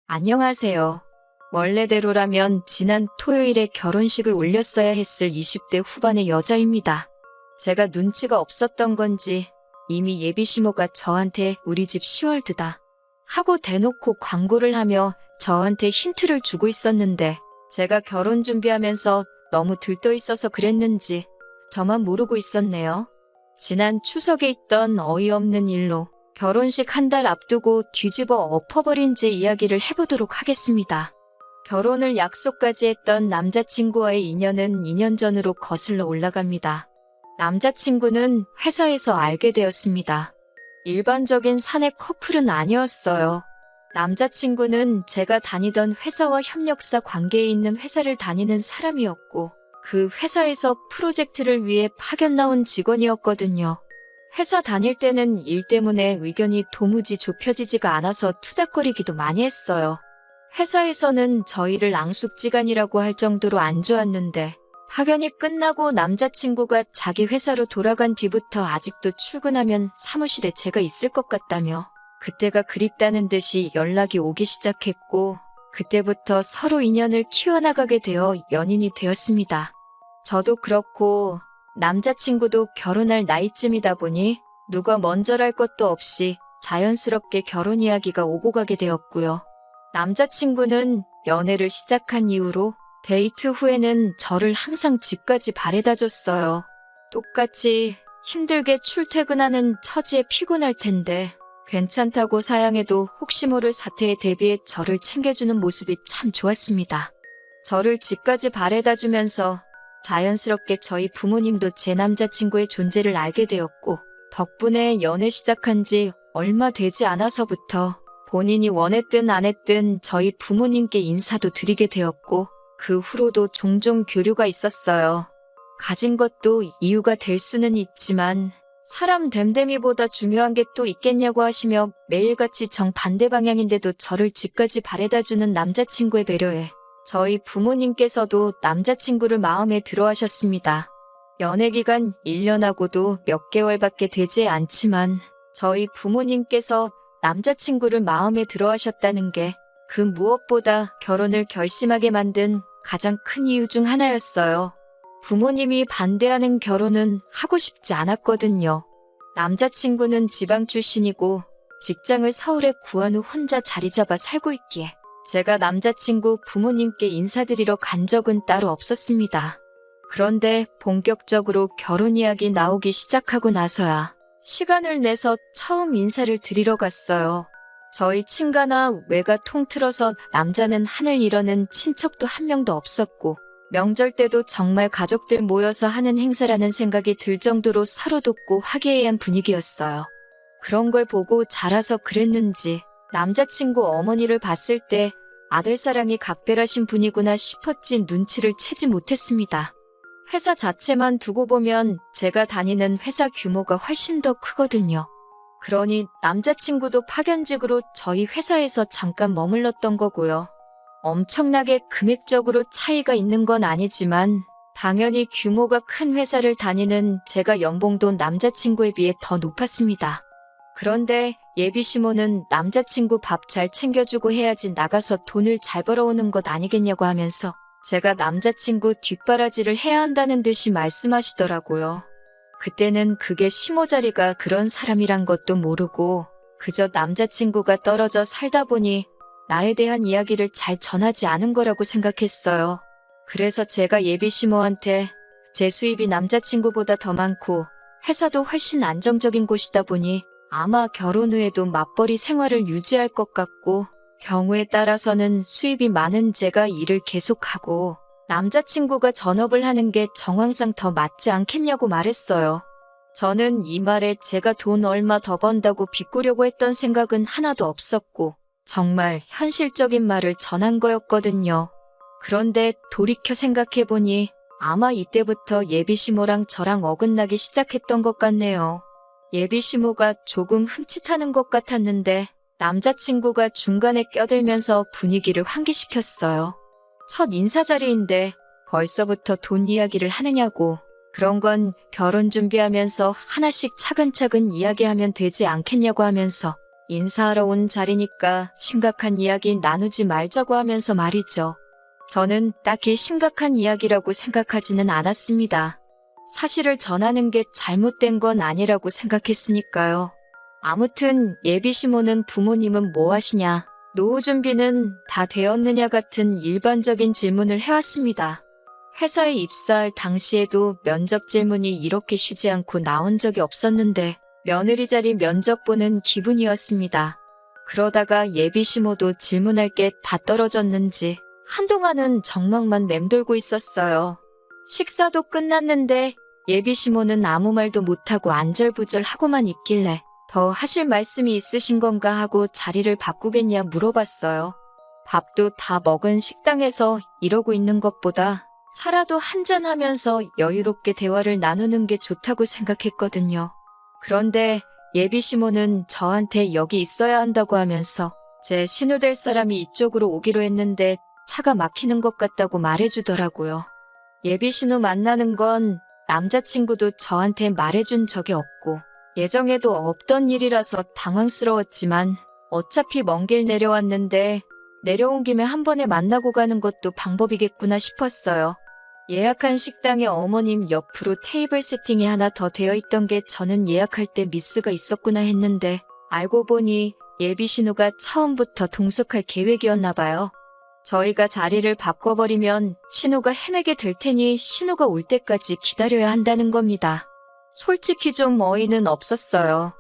안녕하세요. 원래대로라면 지난 토요일에 결혼식을 올렸어야 했을 20대 후반의 여자입니다. 제가 눈치가 없었던 건지 이미 예비시모가 저한테 우리 집 시월드다 하고 대놓고 광고를 하며 저한테 힌트를 주고 있었는데 제가 결혼 준비하면서 너무 들떠 있어서 그랬는지 저만 모르고 있었네요. 지난 추석에 있던 어이없는 일로 결혼식 한 달 앞두고 뒤집어 엎어버린 제 이야기를 해보도록 하겠습니다. 결혼을 약속까지 했던 남자친구와의 인연은 2년 전으로 거슬러 올라갑니다. 남자친구는 회사에서 알게 되었습니다. 일반적인 사내 커플은 아니었어요. 남자친구는 제가 다니던 회사와 협력사 관계에 있는 회사를 다니는 사람이었고 그 회사에서 프로젝트를 위해 파견 나온 직원이었거든요. 회사 다닐 때는 일 때문에 의견이 도무지 좁혀지지가 않아서 투닥거리기도 많이 했어요. 회사에서는 저희를 앙숙지간이라고 할 정도로 안 좋았는데 파견이 끝나고 남자친구가 자기 회사로 돌아간 뒤부터 아직도 출근하면 사무실에 제가 있을 것 같다며 그때가 그립다는 듯이 연락이 오기 시작했고 그때부터 서로 인연을 키워나가게 되어 연인이 되었습니다. 저도 그렇고 남자친구도 결혼할 나이쯤이다 보니 누가 먼저랄 것도 없이 자연스럽게 결혼 이야기가 오고 가게 되었고요. 남자친구는 연애를 시작한 이후로 데이트 후에는 저를 항상 집까지 바래다 줬어요. 똑같이 힘들게 출퇴근하는 처지에 피곤할 텐데 괜찮다고 사양해도 혹시 모를 사태에 대비해 저를 챙겨주는 모습이 참 좋았습니다. 저를 집까지 바래다 주면서 자연스럽게 저희 부모님도 제 남자친구의 존재를 알게 되었고 덕분에 연애 시작한 지 얼마 되지 않아서부터 본인이 원했든 안 했든 저희 부모님께 인사도 드리게 되었고 그 후로도 종종 교류가 있었어요. 가진 것도 이유가 될 수는 있지만 사람 됨됨이보다 중요한 게 또 있겠냐고 하시며 매일같이 정반대 방향인데도 저를 집까지 바래다주는 남자친구의 배려에 저희 부모님께서도 남자친구를 마음에 들어 하셨습니다. 연애기간 1년하고도 몇 개월밖에 되지 않지만 저희 부모님께서 남자친구를 마음에 들어 하셨다는 게 그 무엇보다 결혼을 결심하게 만든 가장 큰 이유 중 하나였어요. 부모님이 반대하는 결혼은 하고 싶지 않았거든요. 남자친구는 지방 출신이고 직장을 서울에 구한 후 혼자 자리 잡아 살고 있기에 제가 남자친구 부모님께 인사드리러 간 적은 따로 없었습니다. 그런데 본격적으로 결혼 이야기 나오기 시작하고 나서야 시간을 내서 처음 인사를 드리러 갔어요. 저희 친가나 외가 통틀어서 남자는 하늘 이러는 친척도 한 명도 없었고 명절 때도 정말 가족들 모여서 하는 행사라는 생각이 들 정도로 서로 돕고 화기애애한 분위기였어요. 그런 걸 보고 자라서 그랬는지 남자친구 어머니를 봤을 때 아들사랑이 각별하신 분이구나 싶었지 눈치를 채지 못했습니다. 회사 자체만 두고 보면 제가 다니는 회사 규모가 훨씬 더 크거든요. 그러니 남자친구도 파견직으로 저희 회사에서 잠깐 머물렀던 거고요. 엄청나게 금액적으로 차이가 있는 건 아니지만 당연히 규모가 큰 회사를 다니는 제가 연봉도 남자친구에 비해 더 높았습니다. 그런데 예비시모는 남자친구 밥 잘 챙겨주고 해야지 나가서 돈을 잘 벌어오는 것 아니겠냐고 하면서 제가 남자친구 뒷바라지를 해야 한다는 듯이 말씀하시더라고요. 그때는 그게 시모 자리가 그런 사람이란 것도 모르고 그저 남자친구가 떨어져 살다 보니 나에 대한 이야기를 잘 전하지 않은 거라고 생각했어요. 그래서 제가 예비시모한테 제 수입이 남자친구보다 더 많고 회사도 훨씬 안정적인 곳이다 보니 아마 결혼 후에도 맞벌이 생활을 유지할 것 같고 경우에 따라서는 수입이 많은 제가 일을 계속하고 남자친구가 전업을 하는 게 정황상 더 맞지 않겠냐고 말했어요. 저는 이 말에 제가 돈 얼마 더 번다고 비꼬려고 했던 생각은 하나도 없었고 정말 현실적인 말을 전한 거였거든요. 그런데 돌이켜 생각해보니 아마 이때부터 예비시모랑 저랑 어긋나기 시작했던 것 같네요. 예비시모가 조금 흠칫하는 것 같았는데 남자친구가 중간에 껴들면서 분위기를 환기시켰어요. 첫 인사 자리인데 벌써부터 돈 이야기를 하느냐고. 그런 건 결혼 준비하면서 하나씩 차근차근 이야기하면 되지 않겠냐고 하면서 인사하러 온 자리니까 심각한 이야기 나누지 말자고 하면서 말이죠. 저는 딱히 심각한 이야기라고 생각하지는 않았습니다. 사실을 전하는 게 잘못된 건 아니라고 생각했으니까요. 아무튼 예비 시모는 부모님은 뭐 하시냐, 노후 준비는 다 되었느냐 같은 일반적인 질문을 해왔습니다. 회사에 입사할 당시에도 면접 질문이 이렇게 쉬지 않고 나온 적이 없었는데 며느리 자리 면접 보는 기분이었습니다. 그러다가 예비 시모도 질문할 게 다 떨어졌는지 한동안은 정막만 맴돌고 있었어요. 식사도 끝났는데 예비 시모는 아무 말도 못하고 안절부절 하고만 있길래 더 하실 말씀이 있으신 건가 하고 자리를 바꾸겠냐 물어봤어요. 밥도 다 먹은 식당에서 이러고 있는 것보다 차라도 한잔하면서 여유롭게 대화를 나누는 게 좋다고 생각했거든요. 그런데 예비 시모는 저한테 여기 있어야 한다고 하면서 제 신우될 사람이 이쪽으로 오기로 했는데 차가 막히는 것 같다고 말해주더라고요. 예비 신우 만나는 건 남자친구도 저한테 말해준 적이 없고 예정에도 없던 일이라서 당황스러웠지만 어차피 먼 길 내려왔는데 내려온 김에 한 번에 만나고 가는 것도 방법이겠구나 싶었어요. 예약한 식당에 어머님 옆으로 테이블 세팅이 하나 더 되어 있던 게 저는 예약할 때 미스가 있었구나 했는데 알고 보니 예비 신우가 처음부터 동석할 계획이었나 봐요. 저희가 자리를 바꿔버리면 신우가 헤매게 될 테니 신우가 올 때까지 기다려야 한다는 겁니다. 솔직히 좀 어이는 없었어요.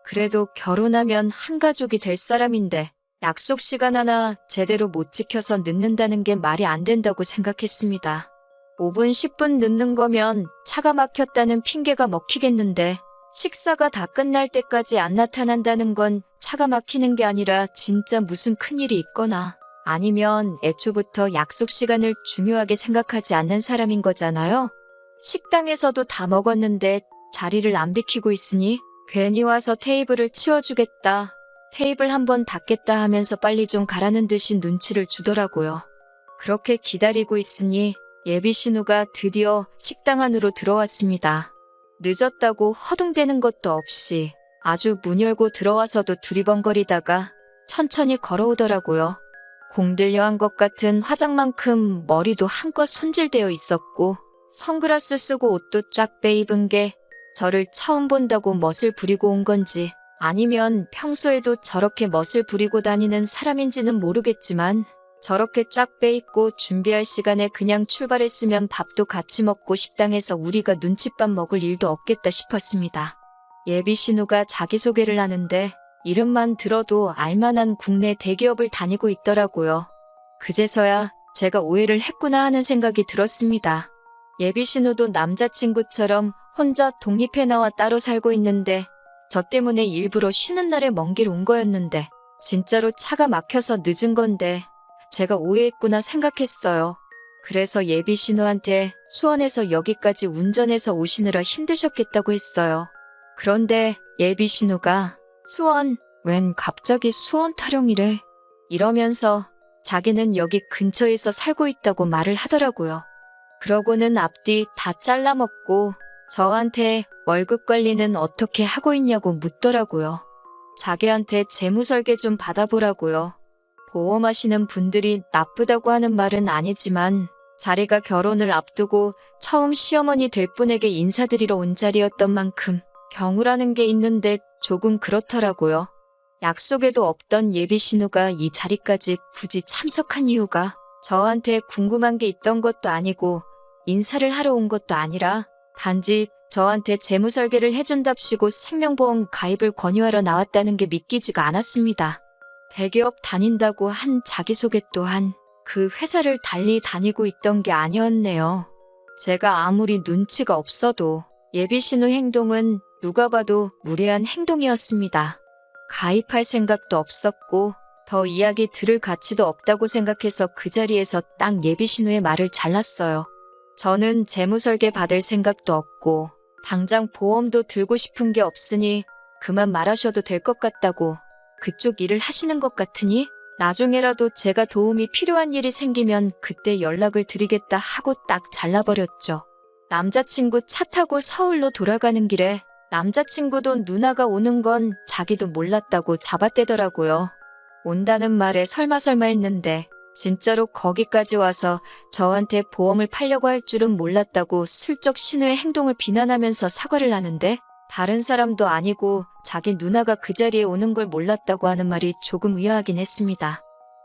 그래도 결혼하면 한 가족이 될 사람인데 약속 시간 하나 제대로 못 지켜서 늦는다는 게 말이 안 된다고 생각했습니다. 5분, 10분 늦는 거면 차가 막혔다는 핑계가 먹히겠는데 식사가 다 끝날 때까지 안 나타난다는 건 차가 막히는 게 아니라 진짜 무슨 큰일이 있거나 아니면 애초부터 약속 시간을 중요하게 생각하지 않는 사람인 거잖아요. 식당에서도 다 먹었는데 자리를 안 비키고 있으니 괜히 와서 테이블을 치워주겠다, 테이블 한번 닦겠다 하면서 빨리 좀 가라는 듯이 눈치를 주더라고요. 그렇게 기다리고 있으니 예비 신우가 드디어 식당 안으로 들어왔습니다. 늦었다고 허둥대는 것도 없이 아주 문 열고 들어와서도 두리번거리다가 천천히 걸어오더라고요. 공들여한 것 같은 화장만큼 머리도 한껏 손질되어 있었고 선글라스 쓰고 옷도 쫙 빼입은 게 저를 처음 본다고 멋을 부리고 온 건지 아니면 평소에도 저렇게 멋을 부리고 다니는 사람인지는 모르겠지만 저렇게 쫙 빼입고 준비할 시간에 그냥 출발했으면 밥도 같이 먹고 식당에서 우리가 눈칫밥 먹을 일도 없겠다 싶었습니다. 예비 신우가 자기소개를 하는데 이름만 들어도 알만한 국내 대기업을 다니고 있더라고요. 그제서야 제가 오해를 했구나 하는 생각이 들었습니다. 예비 신우도 남자친구처럼 혼자 독립해 나와 따로 살고 있는데 저 때문에 일부러 쉬는 날에 먼 길 온 거였는데 진짜로 차가 막혀서 늦은 건데 제가 오해했구나 생각했어요. 그래서 예비 신우한테 수원에서 여기까지 운전해서 오시느라 힘드셨겠다고 했어요. 그런데 예비 신우가 수원, 웬 갑자기 수원 타령이래 이러면서 자기는 여기 근처에서 살고 있다고 말을 하더라고요. 그러고는 앞뒤 다 잘라먹고 저한테 월급 관리는 어떻게 하고 있냐고 묻더라고요. 자기한테 재무설계 좀 받아보라고요. 보험하시는 분들이 나쁘다고 하는 말은 아니지만 자리가 결혼을 앞두고 처음 시어머니 될 분에게 인사드리러 온 자리였던 만큼 경우라는 게 있는데 조금 그렇더라고요. 약속에도 없던 예비 신우가 이 자리까지 굳이 참석한 이유가 저한테 궁금한 게 있던 것도 아니고 인사를 하러 온 것도 아니라 단지 저한테 재무설계를 해준답시고 생명보험 가입을 권유하러 나왔다는 게 믿기지가 않았습니다. 대기업 다닌다고 한 자기소개 또한 그 회사를 달리 다니고 있던 게 아니었네요. 제가 아무리 눈치가 없어도 예비 신우 행동은 누가 봐도 무례한 행동이었습니다. 가입할 생각도 없었고 더 이야기 들을 가치도 없다고 생각해서 그 자리에서 딱 예비 신우의 말을 잘랐어요. 저는 재무설계 받을 생각도 없고 당장 보험도 들고 싶은 게 없으니 그만 말하셔도 될 것 같다고, 그쪽 일을 하시는 것 같으니 나중에라도 제가 도움이 필요한 일이 생기면 그때 연락을 드리겠다 하고 딱 잘라버렸죠. 남자친구 차 타고 서울로 돌아가는 길에 남자친구도 누나가 오는 건 자기도 몰랐다고 잡아떼더라고요. 온다는 말에 설마 했는데 진짜로 거기까지 와서 저한테 보험을 팔려고 할 줄은 몰랐다고 슬쩍 신우의 행동을 비난하면서 사과를 하는데, 다른 사람도 아니고 자기 누나가 그 자리에 오는 걸 몰랐다고 하는 말이 조금 의아하긴 했습니다.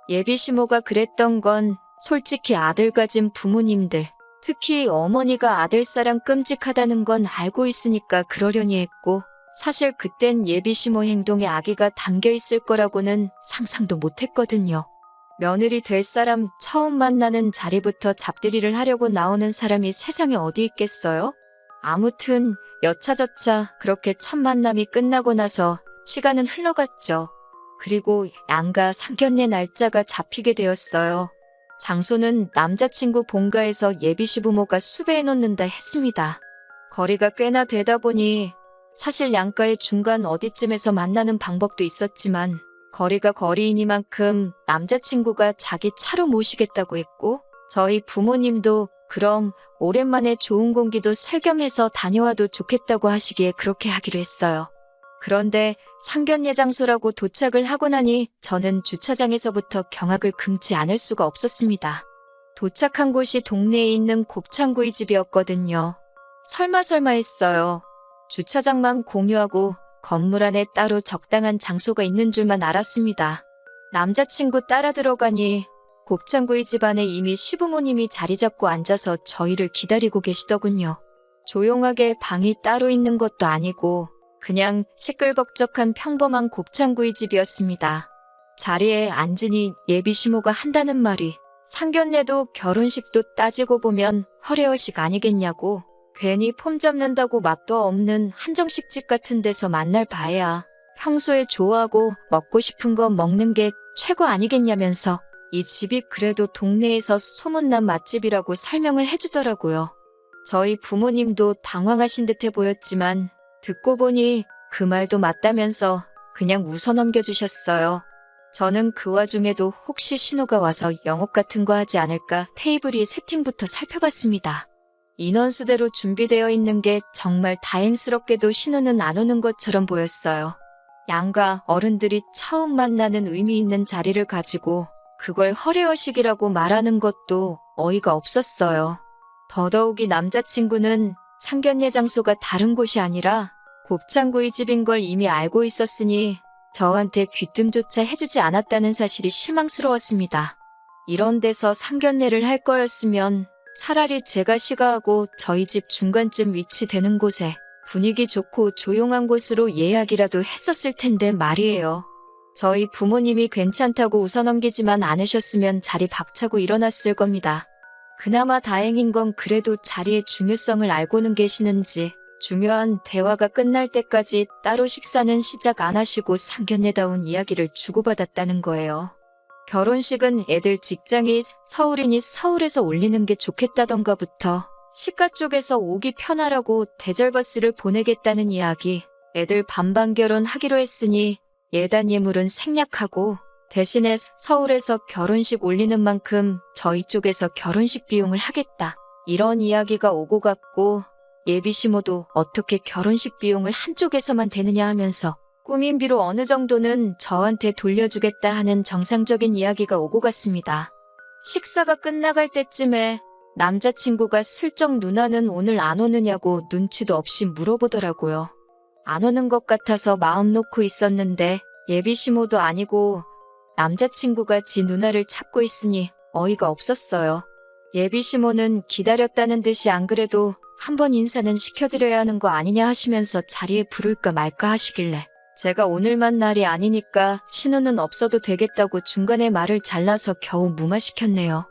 예비 시모가 그랬던 건 솔직히 아들 가진 부모님들, 특히 어머니가 아들 사랑 끔찍하다는 건 알고 있으니까 그러려니 했고, 사실 그땐 예비 시모 행동에 악의가 담겨 있을 거라고는 상상도 못했거든요. 며느리 될 사람 처음 만나는 자리부터 잡들이를 하려고 나오는 사람이 세상에 어디 있겠어요? 아무튼 여차저차 그렇게 첫 만남이 끝나고 나서 시간은 흘러갔죠. 그리고 양가 상견례 날짜가 잡히게 되었어요. 장소는 남자친구 본가에서 예비 시부모가 수배해 놓는다 했습니다. 거리가 꽤나 되다 보니 사실 양가의 중간 어디쯤에서 만나는 방법도 있었지만, 거리가 거리이니만큼 남자친구가 자기 차로 모시겠다고 했고, 저희 부모님도 그럼 오랜만에 좋은 공기도 살겸해서 다녀와도 좋겠다고 하시기에 그렇게 하기로 했어요. 그런데 상견례 장소라고 도착을 하고 나니 저는 주차장에서부터 경악을 금치 않을 수가 없었습니다. 도착한 곳이 동네에 있는 곱창구이 집이었거든요. 설마 했어요. 주차장만 공유하고 건물 안에 따로 적당한 장소가 있는 줄만 알았습니다. 남자친구 따라 들어가니 곱창구이 집 안에 이미 시부모님이 자리 잡고 앉아서 저희를 기다리고 계시더군요. 조용하게 방이 따로 있는 것도 아니고 그냥 시끌벅적한 평범한 곱창구이 집이었습니다. 자리에 앉으니 예비 시모가 한다는 말이, 상견례도 결혼식도 따지고 보면 허례허식 아니겠냐고, 괜히 폼 잡는다고 맛도 없는 한정식 집 같은 데서 만날 바에야 평소에 좋아하고 먹고 싶은 거 먹는 게 최고 아니겠냐면서 이 집이 그래도 동네에서 소문난 맛집이라고 설명을 해주더라고요. 저희 부모님도 당황하신 듯해 보였지만 듣고 보니 그 말도 맞다면서 그냥 웃어 넘겨주셨어요. 저는 그 와중에도 혹시 신우가 와서 영업 같은 거 하지 않을까 테이블 위 세팅부터 살펴봤습니다. 인원수대로 준비되어 있는 게 정말 다행스럽게도 신우는 안 오는 것처럼 보였어요. 양가 어른들이 처음 만나는 의미 있는 자리를 가지고 그걸 허례허식이라고 말하는 것도 어이가 없었어요. 더더욱이 남자친구는 상견례 장소가 다른 곳이 아니라 곱창구이 집인 걸 이미 알고 있었으니 저한테 귀뜸조차 해주지 않았다는 사실이 실망스러웠습니다. 이런 데서 상견례를 할 거였으면 차라리 제가 시가하고 저희 집 중간쯤 위치되는 곳에 분위기 좋고 조용한 곳으로 예약이라도 했었을 텐데 말이에요. 저희 부모님이 괜찮다고 웃어넘기지만 않으셨으면 자리 박차고 일어났을 겁니다. 그나마 다행인 건 그래도 자리의 중요성을 알고는 계시는지 중요한 대화가 끝날 때까지 따로 식사는 시작 안 하시고 상견례다운 이야기를 주고받았다는 거예요. 결혼식은 애들 직장이 서울이니 서울에서 올리는 게 좋겠다던가부터 시가 쪽에서 오기 편하라고 대절버스를 보내겠다는 이야기, 애들 반반 결혼하기로 했으니 예단 예물은 생략하고 대신에 서울에서 결혼식 올리는 만큼 저희 쪽에서 결혼식 비용을 하겠다, 이런 이야기가 오고 갔고, 예비 시모도 어떻게 결혼식 비용을 한쪽에서만 대느냐 하면서 꾸민비로 어느 정도는 저한테 돌려주겠다 하는 정상적인 이야기가 오고 갔습니다. 식사가 끝나갈 때쯤에 남자친구가 슬쩍 누나는 오늘 안 오느냐고 눈치도 없이 물어보더라고요. 안 오는 것 같아서 마음 놓고 있었는데 예비 시모도 아니고 남자친구가 지 누나를 찾고 있으니 어이가 없었어요. 예비 시모는 기다렸다는 듯이 안 그래도 한번 인사는 시켜드려야 하는 거 아니냐 하시면서 자리에 부를까 말까 하시길래 제가 오늘만 날이 아니니까 신우는 없어도 되겠다고 중간에 말을 잘라서 겨우 무마시켰네요.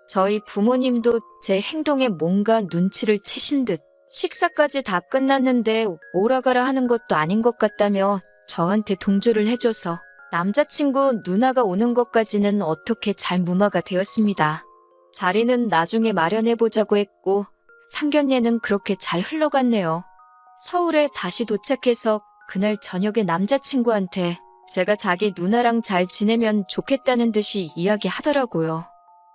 저희 부모님도 제 행동에 뭔가 눈치를 채신 듯 식사까지 다 끝났는데 오라가라 하는 것도 아닌 것 같다며 저한테 동조를 해줘서 남자친구 누나가 오는 것까지는 어떻게 잘 무마가 되었습니다. 자리는 나중에 마련해보자고 했고 상견례는 그렇게 잘 흘러갔네요. 서울에 다시 도착해서 그날 저녁에 남자친구한테 제가 자기 누나랑 잘 지내면 좋겠다는 듯이 이야기하더라고요.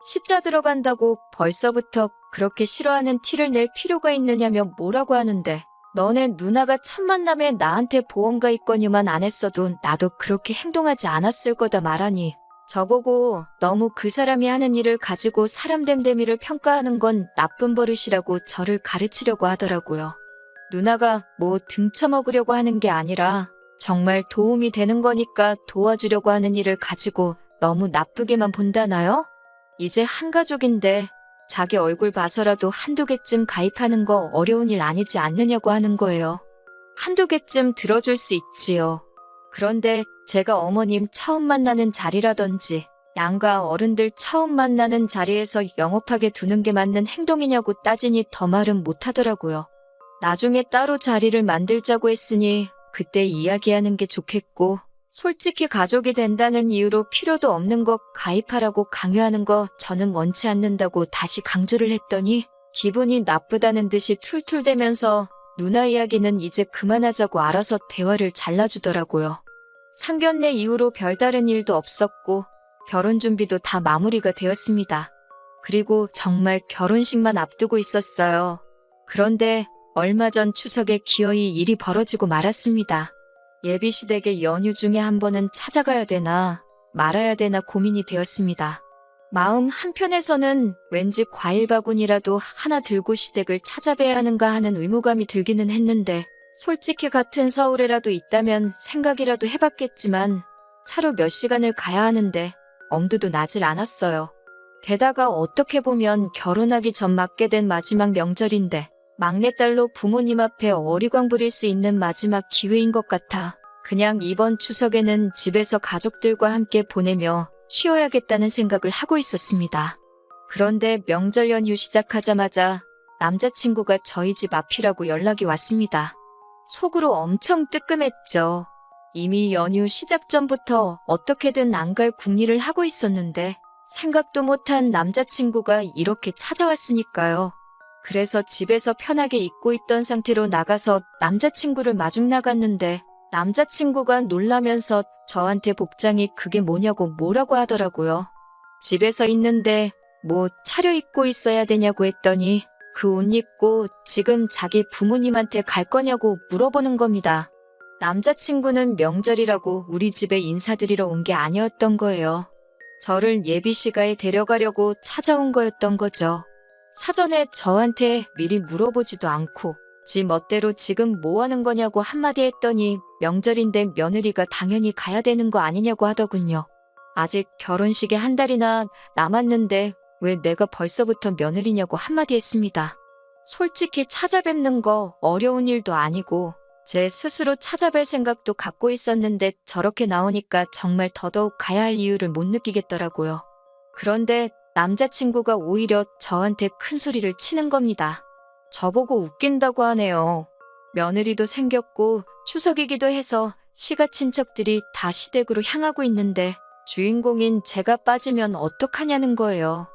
십자 들어간다고 벌써부터 그렇게 싫어하는 티를 낼 필요가 있느냐며 뭐라고 하는데 너네 누나가 첫 만남에 나한테 보험가 있거니만 안 했어도 나도 그렇게 행동하지 않았을 거다 말하니 저보고 너무 그 사람이 하는 일을 가지고 사람 됨됨이를 평가하는 건 나쁜 버릇이라고 저를 가르치려고 하더라고요. 누나가 뭐 등쳐먹으려고 하는 게 아니라 정말 도움이 되는 거니까 도와주려고 하는 일을 가지고 너무 나쁘게만 본다나요? 이제 한 가족인데 자기 얼굴 봐서라도 한두 개쯤 가입하는 거 어려운 일 아니지 않느냐고 하는 거예요. 한두 개쯤 들어줄 수 있지요. 그런데 제가 어머님 처음 만나는 자리라든지 양가 어른들 처음 만나는 자리에서 영업하게 두는 게 맞는 행동이냐고 따지니 더 말은 못하더라고요. 나중에 따로 자리를 만들자고 했으니 그때 이야기하는 게 좋겠고 솔직히 가족이 된다는 이유로 필요도 없는 거 가입하라고 강요하는 거 저는 원치 않는다고 다시 강조를 했더니 기분이 나쁘다는 듯이 툴툴대면서 누나 이야기는 이제 그만하자고 알아서 대화를 잘라주더라고요. 상견례 이후로 별다른 일도 없었고 결혼 준비도 다 마무리가 되었습니다. 그리고 정말 결혼식만 앞두고 있었어요. 그런데 얼마 전 추석에 기어이 일이 벌어지고 말았습니다. 예비시댁의 연휴 중에 한 번은 찾아가야 되나 말아야 되나 고민이 되었습니다. 마음 한편에서는 왠지 과일 바구니라도 하나 들고 시댁을 찾아뵈야 하는가 하는 의무감이 들기는 했는데 솔직히 같은 서울에라도 있다면 생각이라도 해봤겠지만 차로 몇 시간을 가야 하는데 엄두도 나질 않았어요. 게다가 어떻게 보면 결혼하기 전 맞게 된 마지막 명절인데 막내딸로 부모님 앞에 어리광 부릴 수 있는 마지막 기회인 것 같아 그냥 이번 추석에는 집에서 가족들과 함께 보내며 쉬어야겠다는 생각을 하고 있었습니다. 그런데 명절 연휴 시작하자마자 남자친구가 저희 집 앞이라고 연락이 왔습니다. 속으로 엄청 뜨끔했죠. 이미 연휴 시작 전부터 어떻게든 안 갈 궁리를 하고 있었는데 생각도 못한 남자친구가 이렇게 찾아왔으니까요. 그래서 집에서 편하게 입고 있던 상태로 나가서 남자친구를 마중 나갔는데 남자친구가 놀라면서 저한테 복장이 그게 뭐냐고 뭐라고 하더라고요. 집에서 있는데 뭐 차려입고 있어야 되냐고 했더니 그 옷 입고 지금 자기 부모님한테 갈 거냐고 물어보는 겁니다. 남자친구는 명절이라고 우리 집에 인사드리러 온 게 아니었던 거예요. 저를 예비시가에 데려가려고 찾아온 거였던 거죠. 사전에 저한테 미리 물어보지도 않고 지 멋대로 지금 뭐 하는 거냐고 한마디 했더니 명절인데 며느리가 당연히 가야 되는 거 아니냐고 하더군요. 아직 결혼식에 한 달이나 남았는데 왜 내가 벌써부터 며느리냐고 한마디 했습니다. 솔직히 찾아뵙는 거 어려운 일도 아니고 제 스스로 찾아뵐 생각도 갖고 있었는데 저렇게 나오니까 정말 더더욱 가야 할 이유를 못 느끼겠더라고요. 그런데 남자친구가 오히려 저한테 큰 소리를 치는 겁니다. 저보고 웃긴다고 하네요. 며느리도 생겼고 추석이기도 해서 시가 친척들이 다 시댁으로 향하고 있는데 주인공인 제가 빠지면 어떡하냐는 거예요.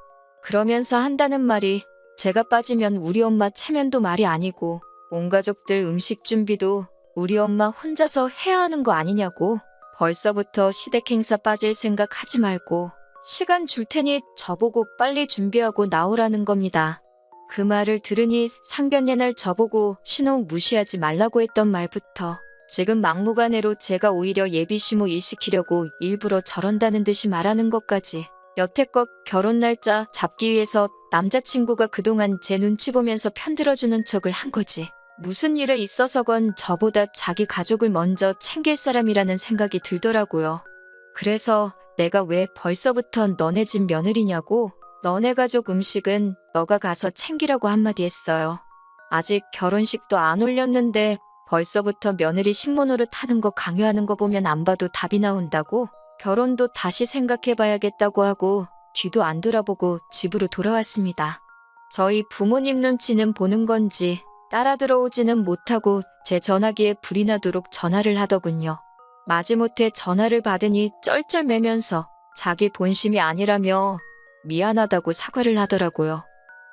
그러면서 한다는 말이 제가 빠지면 우리 엄마 체면도 말이 아니고 온 가족들 음식 준비도 우리 엄마 혼자서 해야 하는 거 아니냐고 벌써부터 시댁 행사 빠질 생각 하지 말고 시간 줄 테니 저보고 빨리 준비하고 나오라는 겁니다. 그 말을 들으니 상견례 날 저보고 신혼 무시하지 말라고 했던 말부터 지금 막무가내로 제가 오히려 예비시모 일 시키려고 일부러 저런다는 듯이 말하는 것까지 여태껏 결혼 날짜 잡기 위해서 남자친구가 그동안 제 눈치 보면서 편들어주는 척을 한 거지. 무슨 일에 있어서건 저보다 자기 가족을 먼저 챙길 사람이라는 생각이 들더라고요. 그래서 내가 왜 벌써부터 너네 집 며느리냐고 너네 가족 음식은 너가 가서 챙기라고 한마디 했어요. 아직 결혼식도 안 올렸는데 벌써부터 며느리 신문으로 타는 거 강요하는 거 보면 안 봐도 답이 나온다고 결혼도 다시 생각해봐야겠다고 하고 뒤도 안 돌아보고 집으로 돌아왔습니다. 저희 부모님 눈치는 보는 건지 따라 들어오지는 못하고 제 전화기에 불이 나도록 전화를 하더군요. 마지못해 전화를 받으니 쩔쩔매면서 자기 본심이 아니라며 미안하다고 사과를 하더라고요.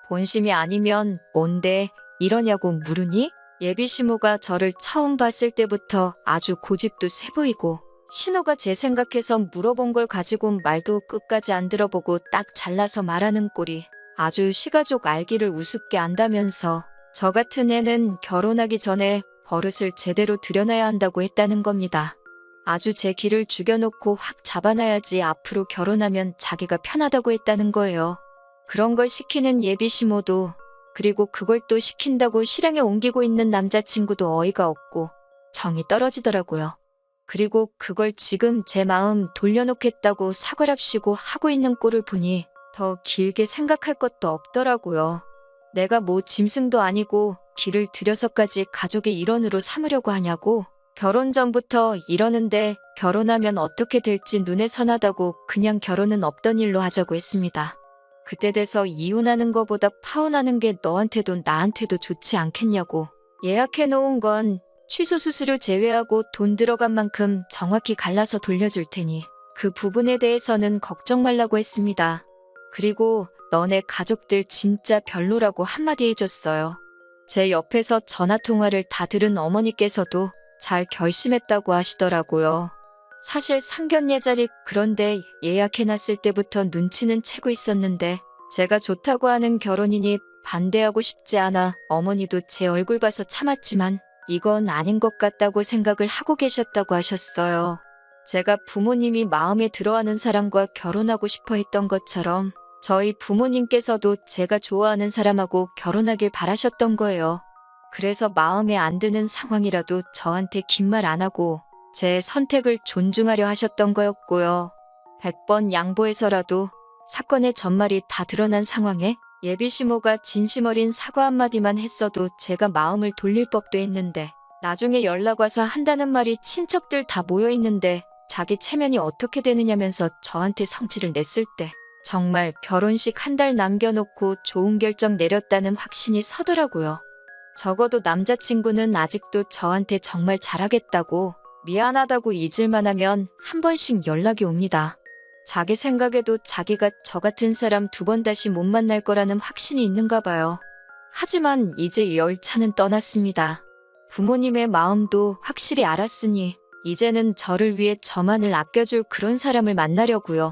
본심이 아니면 뭔데 이러냐고 물으니 예비시모가 저를 처음 봤을 때부터 아주 고집도 세 보이고 신호가 제 생각해서 물어본 걸 가지고 말도 끝까지 안 들어보고 딱 잘라서 말하는 꼴이 아주 시가족 알기를 우습게 안다면서 저 같은 애는 결혼하기 전에 버릇을 제대로 들여놔야 한다고 했다는 겁니다. 아주 제 길을 죽여놓고 확 잡아놔야지 앞으로 결혼하면 자기가 편하다고 했다는 거예요. 그런 걸 시키는 예비 시모도, 그리고 그걸 또 시킨다고 실행에 옮기고 있는 남자친구도 어이가 없고 정이 떨어지더라고요. 그리고 그걸 지금 제 마음 돌려놓겠다고 사과랍시고 하고 있는 꼴을 보니 더 길게 생각할 것도 없더라고요. 내가 뭐 짐승도 아니고 길을 들여서까지 가족의 일원으로 삼으려고 하냐고. 결혼 전부터 이러는데 결혼하면 어떻게 될지 눈에 선하다고 그냥 결혼은 없던 일로 하자고 했습니다. 그때 돼서 이혼하는 거보다 파혼하는 게 너한테도 나한테도 좋지 않겠냐고. 예약해놓은 건 취소 수수료 제외하고 돈 들어간 만큼 정확히 갈라서 돌려줄 테니 그 부분에 대해서는 걱정 말라고 했습니다. 그리고 너네 가족들 진짜 별로라고 한마디 해줬어요. 제 옆에서 전화통화를 다 들은 어머니께서도 잘 결심했다고 하시더라고요. 사실 상견례 자리 그런데 예약해놨을 때부터 눈치는 채고 있었는데 제가 좋다고 하는 결혼이니 반대하고 싶지 않아 어머니도 제 얼굴 봐서 참았지만 이건 아닌 것 같다고 생각을 하고 계셨다고 하셨어요. 제가 부모님이 마음에 들어하는 사람과 결혼하고 싶어 했던 것처럼 저희 부모님께서도 제가 좋아하는 사람하고 결혼하길 바라셨던 거예요. 그래서 마음에 안 드는 상황이라도 저한테 긴 말 안 하고 제 선택을 존중하려 하셨던 거였고요. 100번 양보해서라도 사건의 전말이 다 드러난 상황에 예비 시모가 진심 어린 사과 한마디만 했어도 제가 마음을 돌릴 법도 했는데 나중에 연락 와서 한다는 말이 친척들 다 모여 있는데 자기 체면이 어떻게 되느냐면서 저한테 성질을 냈을 때 정말 결혼식 한 달 남겨놓고 좋은 결정 내렸다는 확신이 서더라고요. 적어도 남자친구는 아직도 저한테 정말 잘하겠다고 미안하다고 잊을만 하면 한 번씩 연락이 옵니다. 자기 생각에도 자기가 저 같은 사람 2번 다시 못 만날 거라는 확신이 있는가 봐요. 하지만 이제 열차는 떠났습니다. 부모님의 마음도 확실히 알았으니 이제는 저를 위해 저만을 아껴줄 그런 사람을 만나려고요.